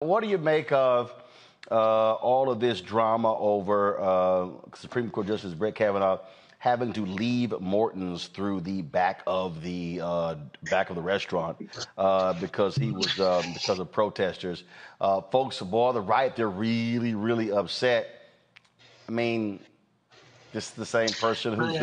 What do you make of all of this drama over Supreme Court Justice Brett Kavanaugh having to leave Morton's through the back of the restaurant because he was because of protesters? Folks, boy, the right, they're really, really upset. I mean, this is the same person whose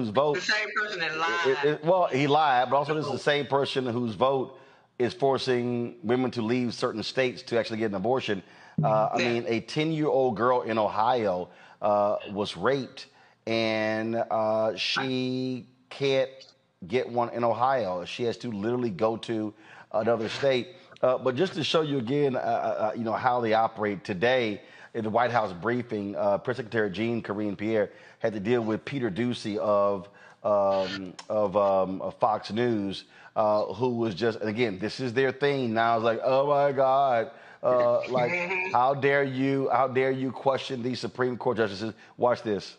vote. The same person that lied. Well, he lied, but also this is the same person whose vote is forcing women to leave certain states to actually get an abortion. I mean, a 10-year-old girl in Ohio was raped, and she can't get one in Ohio. She has to literally go to another state. But just to show you again, how they operate today, in the White House briefing, Press Secretary Jean-Karine Pierre had to deal with Peter Doocy of Fox News, who was just, and again, this is their thing now. It's like, oh my God, how dare you question these Supreme Court justices? Watch this.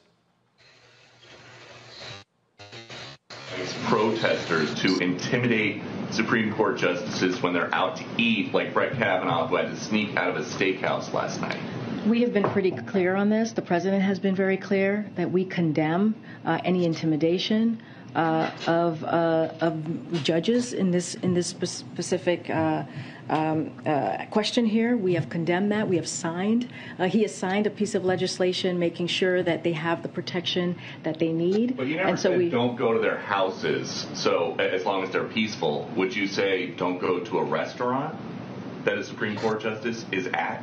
Protesters to intimidate Supreme Court justices when they're out to eat, like Brett Kavanaugh, who had to sneak out of a steakhouse last night. We have been pretty clear on this. The president has been very clear that we condemn any intimidation of judges in this specific question here. We have condemned that. We have signed. He has signed a piece of legislation making sure that they have the protection that they need. But you never said don't go to their houses. So as long as they're peaceful, would you say don't go to a restaurant that a Supreme Court justice is at?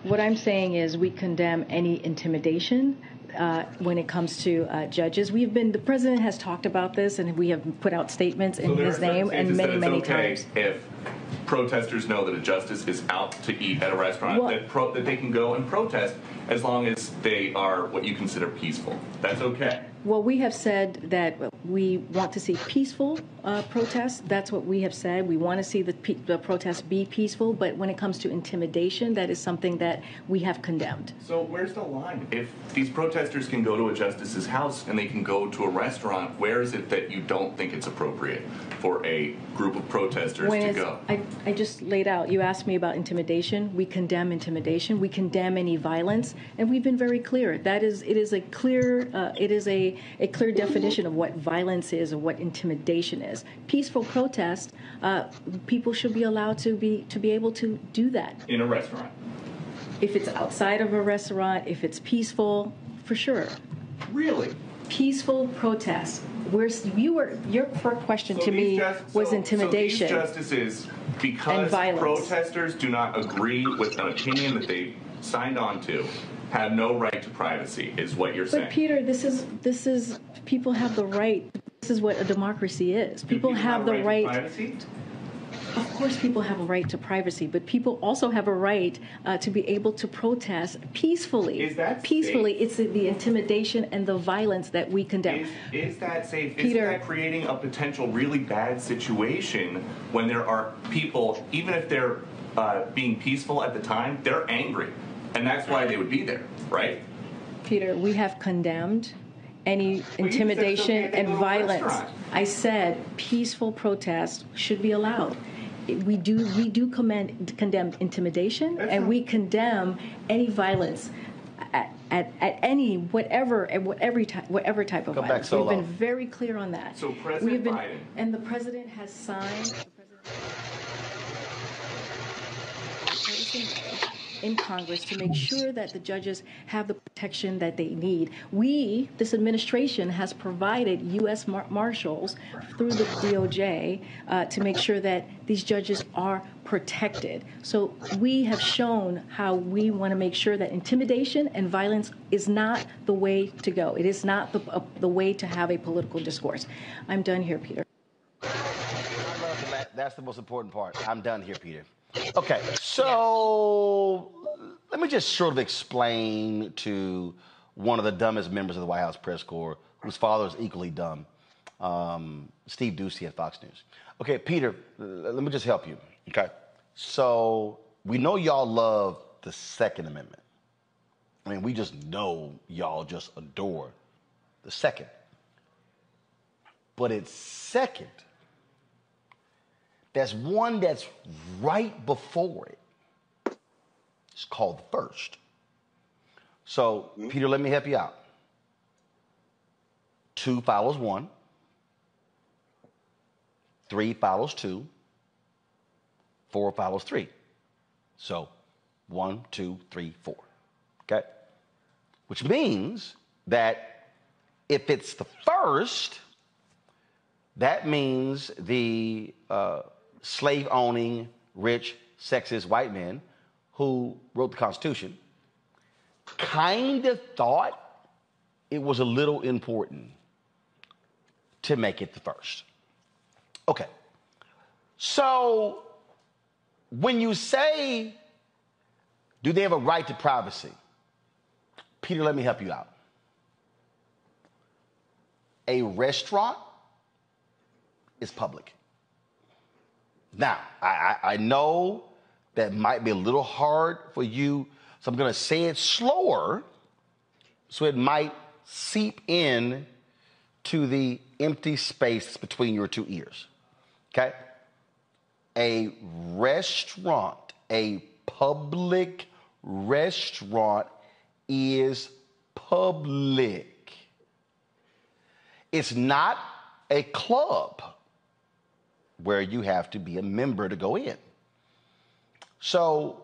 What I'm saying is we condemn any intimidation when it comes to judges. The president has talked about this, and we have put out statements in his name and many times. If protesters know that a justice is out to eat at a restaurant, that they can go and protest as long as they are what you consider peaceful. That's okay. Well, we have said that we want to see peaceful protests. That's what we have said. We want to see the protests be peaceful. But when it comes to intimidation, that is something that we have condemned. So where's the line? If these protesters can go to a justice's house and they can go to a restaurant, where is it that you don't think it's appropriate for a group of protesters to go? I just laid out. You asked me about intimidation. We condemn intimidation. We condemn any violence, and we've been very clear. It is a clear definition of what violence is and what intimidation is. Peaceful protest, people should be allowed to be able to do that in a restaurant. If it's outside of a restaurant, if it's peaceful, for sure. Really? Peaceful protest. Your first question to me was intimidation. So these justices, because protesters do not agree with an opinion that they signed on to, have no right to privacy, is what you're saying. But Peter, this is people have the right. This is what a democracy is. People have the right. To privacy? Of course, people have a right to privacy, but people also have a right to be able to protest peacefully. Is that peacefully? safe? It's the intimidation and the violence that we condemn. Is that safe? Peter, isn't that creating a potential really bad situation when there are people, even if they're being peaceful at the time, they're angry, and that's why they would be there, right? Peter, we have condemned any intimidation and violence. I said peaceful protest should be allowed. We do condemn intimidation, and we condemn any violence at any whatever type of violence. We've been very clear on that. So President Biden and the president has signed in Congress to make sure that the judges have the protection that they need. This administration has provided U.S. Marshals through the DOJ to make sure that these judges are protected. So we have shown how we want to make sure that intimidation and violence is not the way to go. It is not the way to have a political discourse. I'm done here, Peter. That's the most important part. I'm done here, Peter. Okay, so let me just sort of explain to one of the dumbest members of the White House press corps, whose father is equally dumb, Steve Doocy at Fox News. Okay, Peter, let me just help you. Okay, so we know y'all love the Second Amendment. I mean, we just know y'all just adore the Second. But it's second There's one that's right before it. It's called the first. So, Peter, let me help you out. 2 follows 1. 3 follows 2. 4 follows 3. So 1, 2, 3, 4. Okay? Which means that if it's the first, that means the slave-owning, rich, sexist white men who wrote the Constitution kind of thought it was a little important to make it the first. Okay. So when you say, do they have a right to privacy? Peter, let me help you out. A restaurant is public. Now, I know that might be a little hard for you, so I'm going to say it slower so it might seep in to the empty space between your 2 ears. Okay? A restaurant, a public restaurant is public. It's not a club where you have to be a member to go in. So,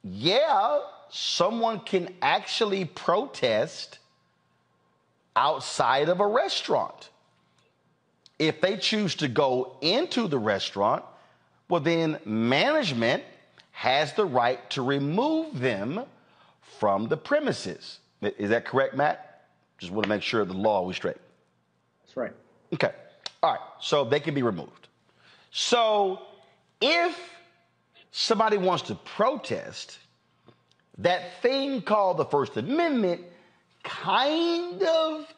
yeah, someone can actually protest outside of a restaurant. If they choose to go into the restaurant, well, then management has the right to remove them from the premises. Is that correct, Matt? Just want to make sure the law was straight. That's right. Okay. All right. So they can be removed. So if somebody wants to protest, that thing called the First Amendment kind of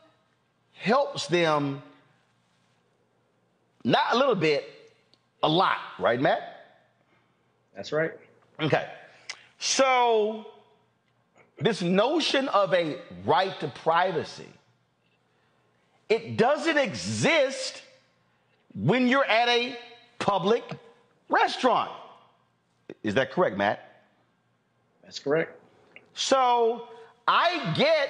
helps them, not a little bit, a lot, right, Matt? That's right. Okay. So this notion of a right to privacy, it doesn't exist when you're at a public restaurant. Is that correct, Matt? That's correct. So I get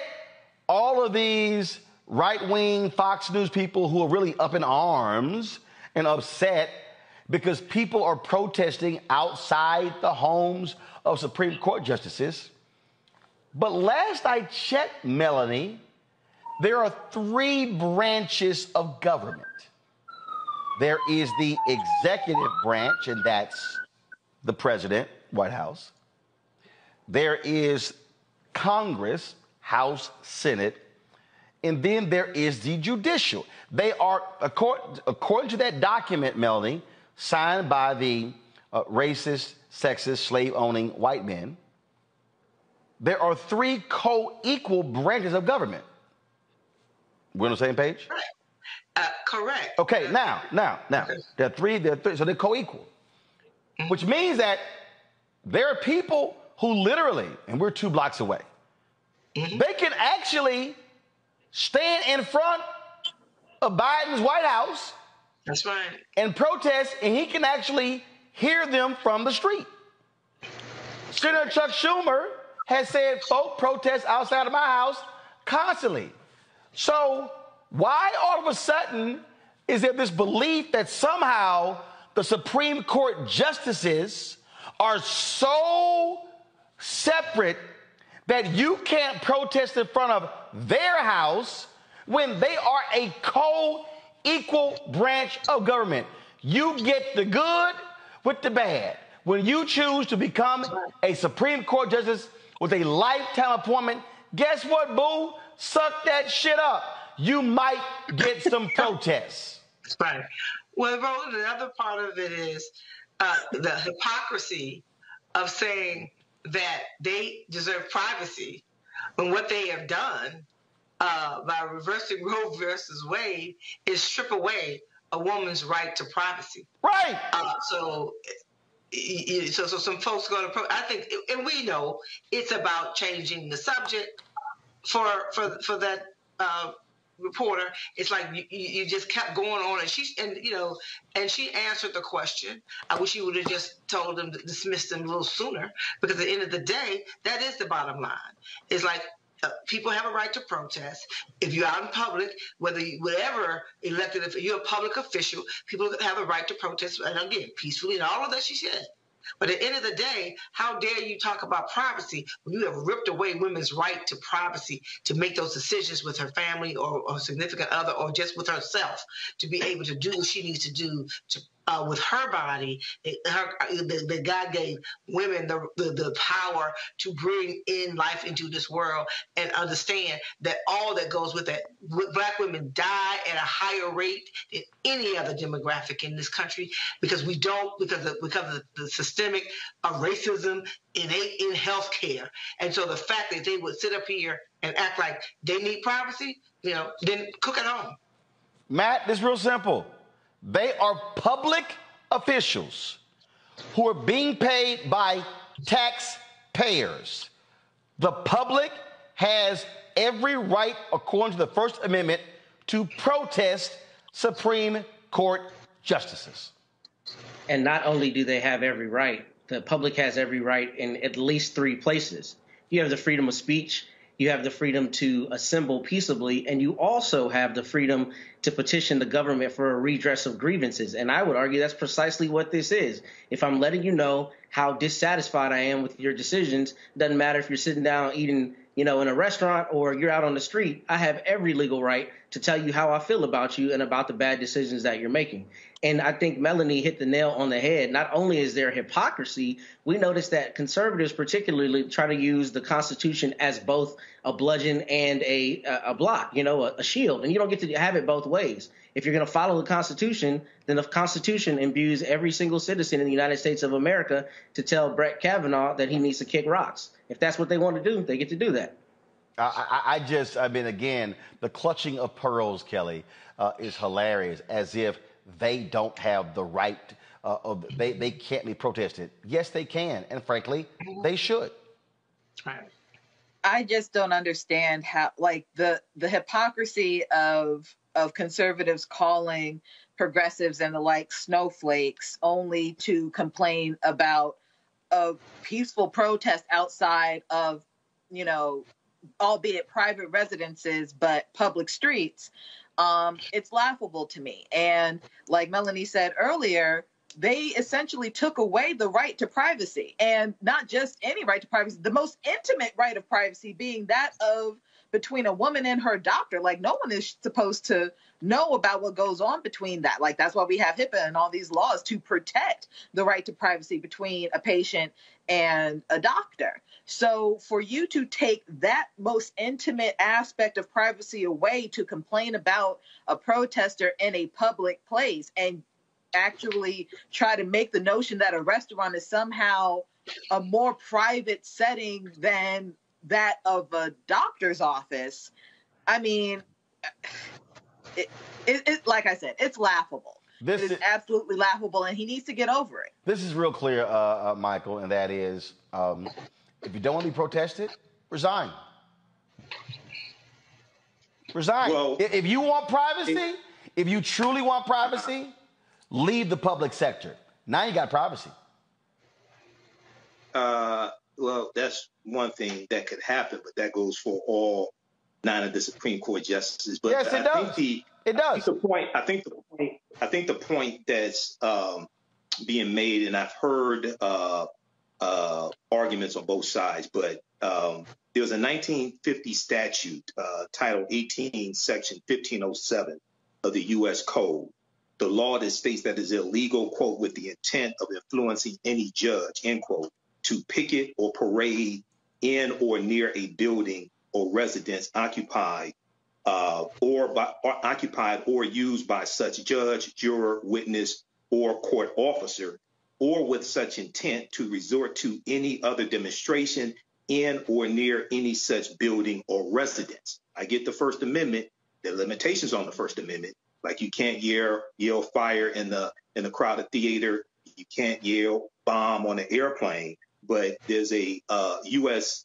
all of these right-wing Fox News people who are really up in arms and upset because people are protesting outside the homes of Supreme Court justices. But last I checked, Melanie, there are 3 branches of government. There is the executive branch, and that's the president, White House. There is Congress, House, Senate, and then there is the judicial. They are, according to that document, Melanie, signed by the racist, sexist, slave-owning white men, there are 3 co-equal branches of government. We're on the same page? Correct. Okay, now, there are three, so they're co-equal, which means that there are people who literally, and we're 2 blocks away, they can actually stand in front of Biden's White House. That's right. And protest, and he can actually hear them from the street. Senator Chuck Schumer has said, folk protest outside of my house constantly. So why all of a sudden is there this belief that somehow the Supreme Court justices are so separate that you can't protest in front of their house when they are a co-equal branch of government? You get the good with the bad. When you choose to become a Supreme Court justice with a lifetime appointment, guess what, boo? Suck that shit up. You might get some protests. Right. Well, Roland, the other part of it is the hypocrisy of saying that they deserve privacy when what they have done by reversing Roe versus Wade is strip away a woman's right to privacy. Right. So some folks go to, I think, and we know it's about changing the subject for that reporter, it's like you just kept going on, and she answered the question. I wish you would have just told them to dismiss them a little sooner, because at the end of the day, that is the bottom line. It's like, people have a right to protest. If you're out in public, whatever elected, if you're a public official, people have a right to protest, and again, peacefully, and all of that she said. But at the end of the day, how dare you talk about privacy when you have ripped away women's right to privacy to make those decisions with her family or significant other, or just with herself, to be able to do what she needs to do with her body. That God gave women the power to bring in life into this world, and understand that all that goes with that. Black women die at a higher rate than any other demographic in this country, because of the systemic racism in healthcare. And so the fact that they would sit up here and act like they need privacy, then cook at home. Matt, this is real simple. They are public officials who are being paid by taxpayers. The public has every right, according to the First Amendment, to protest Supreme Court justices. And not only do they have every right, the public has every right in at least 3 places. You have the freedom of speech, you have the freedom to assemble peaceably, and you also have the freedom to petition the government for a redress of grievances. And I would argue that's precisely what this is. If I'm letting you know how dissatisfied I am with your decisions, doesn't matter if you're sitting down eating, in a restaurant or you're out on the street, I have every legal right to tell you how I feel about you and about the bad decisions that you're making. And I think Melanie hit the nail on the head. Not only is there hypocrisy, we notice that conservatives particularly try to use the Constitution as both a bludgeon and a block, a shield. And you don't get to have it both ways. If you're going to follow the Constitution, then the Constitution imbues every single citizen in the United States of America to tell Brett Kavanaugh that he needs to kick rocks. If that's what they want to do, they get to do that. Again, the clutching of pearls, Kelly, is hilarious, as if they don't have the right, they can't be protested. Yes, they can, and frankly, they should. Right. I just don't understand how, the hypocrisy of conservatives calling progressives and the like snowflakes, only to complain about a peaceful protest outside of, albeit private residences, but public streets. It's laughable to me. And like Melanie said earlier, they essentially took away the right to privacy, and not just any right to privacy, the most intimate right of privacy being that of between a woman and her doctor. Like, no one is supposed to know about what goes on between that. Like, that's why we have HIPAA and all these laws to protect the right to privacy between a patient and a doctor. So for you to take that most intimate aspect of privacy away to complain about a protester in a public place, and actually try to make the notion that a restaurant is somehow a more private setting than that of a doctor's office, I mean, it like I said, it's laughable. It is absolutely laughable, and he needs to get over it. This is real clear, Michael, and that is, if you don't want to be protested, resign. Resign. Well, if you want privacy, if you truly want privacy, leave the public sector. Now you got privacy. Well, that's one thing that could happen, but that goes for all 9 of the Supreme Court justices. But yes, it does. It does. I think the point that's being made, and I've heard arguments on both sides, but there was a 1950 statute, Title 18, Section 1507 of the U.S. Code. The law that states that it's illegal, quote, with the intent of influencing any judge, end quote, to picket or parade in or near a building or residence occupied or used by such judge, juror, witness, or court officer, or with such intent to resort to any other demonstration in or near any such building or residence. I get the First Amendment, the limitations on the First Amendment, like you can't yell fire in the crowded theater, you can't yell bomb on an airplane, but there's a U.S.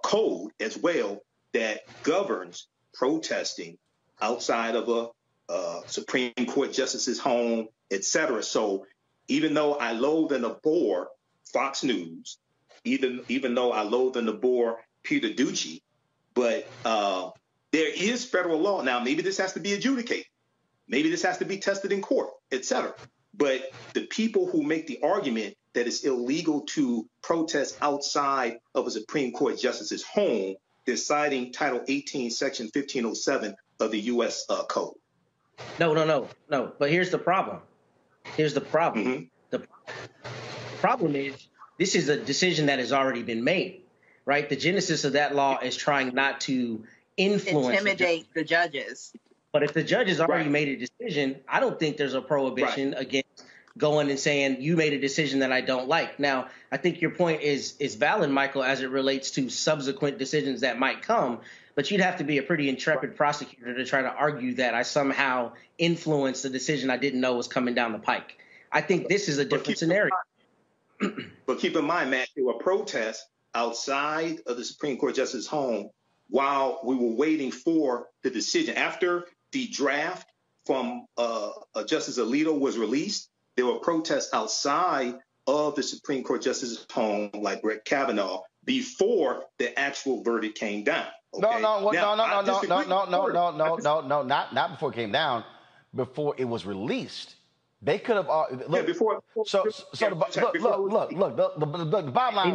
code as well that governs protesting outside of a Supreme Court justice's home, etc. So even though I loathe and abhor Fox News, even though I loathe and abhor Peter Ducey, but there is federal law. Now, maybe this has to be adjudicated. Maybe this has to be tested in court, etc. But the people who make the argument that it's illegal to protest outside of a Supreme Court justice's home, they're citing Title 18, Section 1507 of the U.S. Code. No. But here's the problem. Mm-hmm. The problem is this is a decision that has already been made, right? The genesis of that law is trying not to intimidate the judges. But if the judge has already made a decision, I don't think there's a prohibition against going and saying you made a decision that I don't like. Now, I think your point is valid, Michael, as it relates to subsequent decisions that might come. But you'd have to be a pretty intrepid prosecutor to try to argue that I somehow influenced the decision I didn't know was coming down the pike. I think this is a different scenario. But keep in mind, Matt, there were protests outside of the Supreme Court justice's home while we were waiting for the decision. After the draft from Justice Alito was released, there were protests outside of the Supreme Court justice's home, like Brett Kavanaugh, before the actual verdict came down. Okay? No, not before it came down, before it was released. They could have look. The bottom line.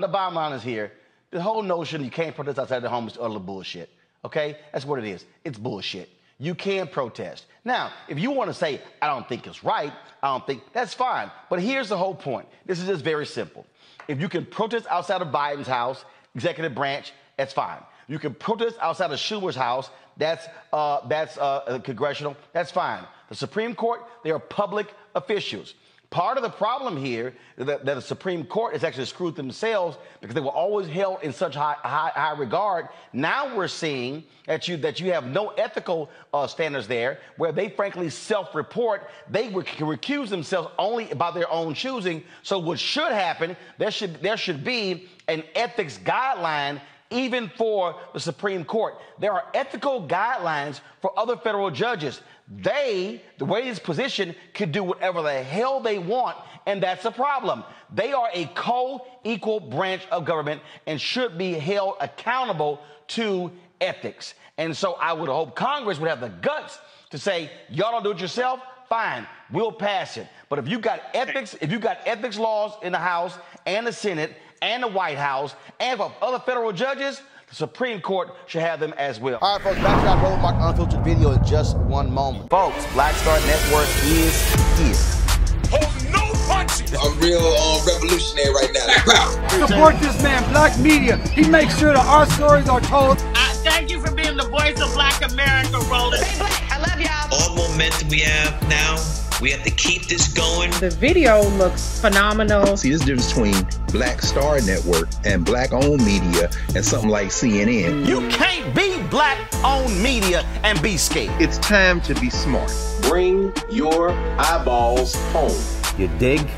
The bottom line is here. The whole notion you can't protest outside the home is utter bullshit. Okay, that's what it is. It's bullshit. You can protest. Now, if you want to say I don't think it's right, I don't think that's fine. But here's the whole point. This is just very simple. If you can protest outside of Biden's house, executive branch, that's fine. You can protest outside of Schumer's house. That's congressional. That's fine. The Supreme Court, they are public officials. Part of the problem here is that the Supreme Court has actually screwed themselves because they were always held in such high regard. Now we're seeing that you have no ethical standards there, where they frankly self-report. They can recuse themselves only by their own choosing. So what should happen? There should be an ethics guideline even for the Supreme Court. There are ethical guidelines for other federal judges. The way it's positioned, could do whatever the hell they want, and that's a problem. They are a co-equal branch of government and should be held accountable to ethics. And so I would hope Congress would have the guts to say, y'all don't do it yourself, fine, we'll pass it. But if you got ethics laws in the House and the Senate and the White House and for other federal judges, the Supreme Court should have them as well. All right, folks, back to our Roland Mark Unfiltered video in just one moment. Folks, Black Star Network is here. Hold no punches. I'm real revolutionary right now. Support this man, Black Media. He makes sure that our stories are told. Thank you for being the voice of Black America, Roland. Stay black. I love y'all. All momentum we have now. We have to keep this going. The video looks phenomenal. See, this difference between Black Star Network and black-owned media and something like CNN. You can't be black-owned media and be scared. It's time to be smart. Bring your eyeballs home. You dig?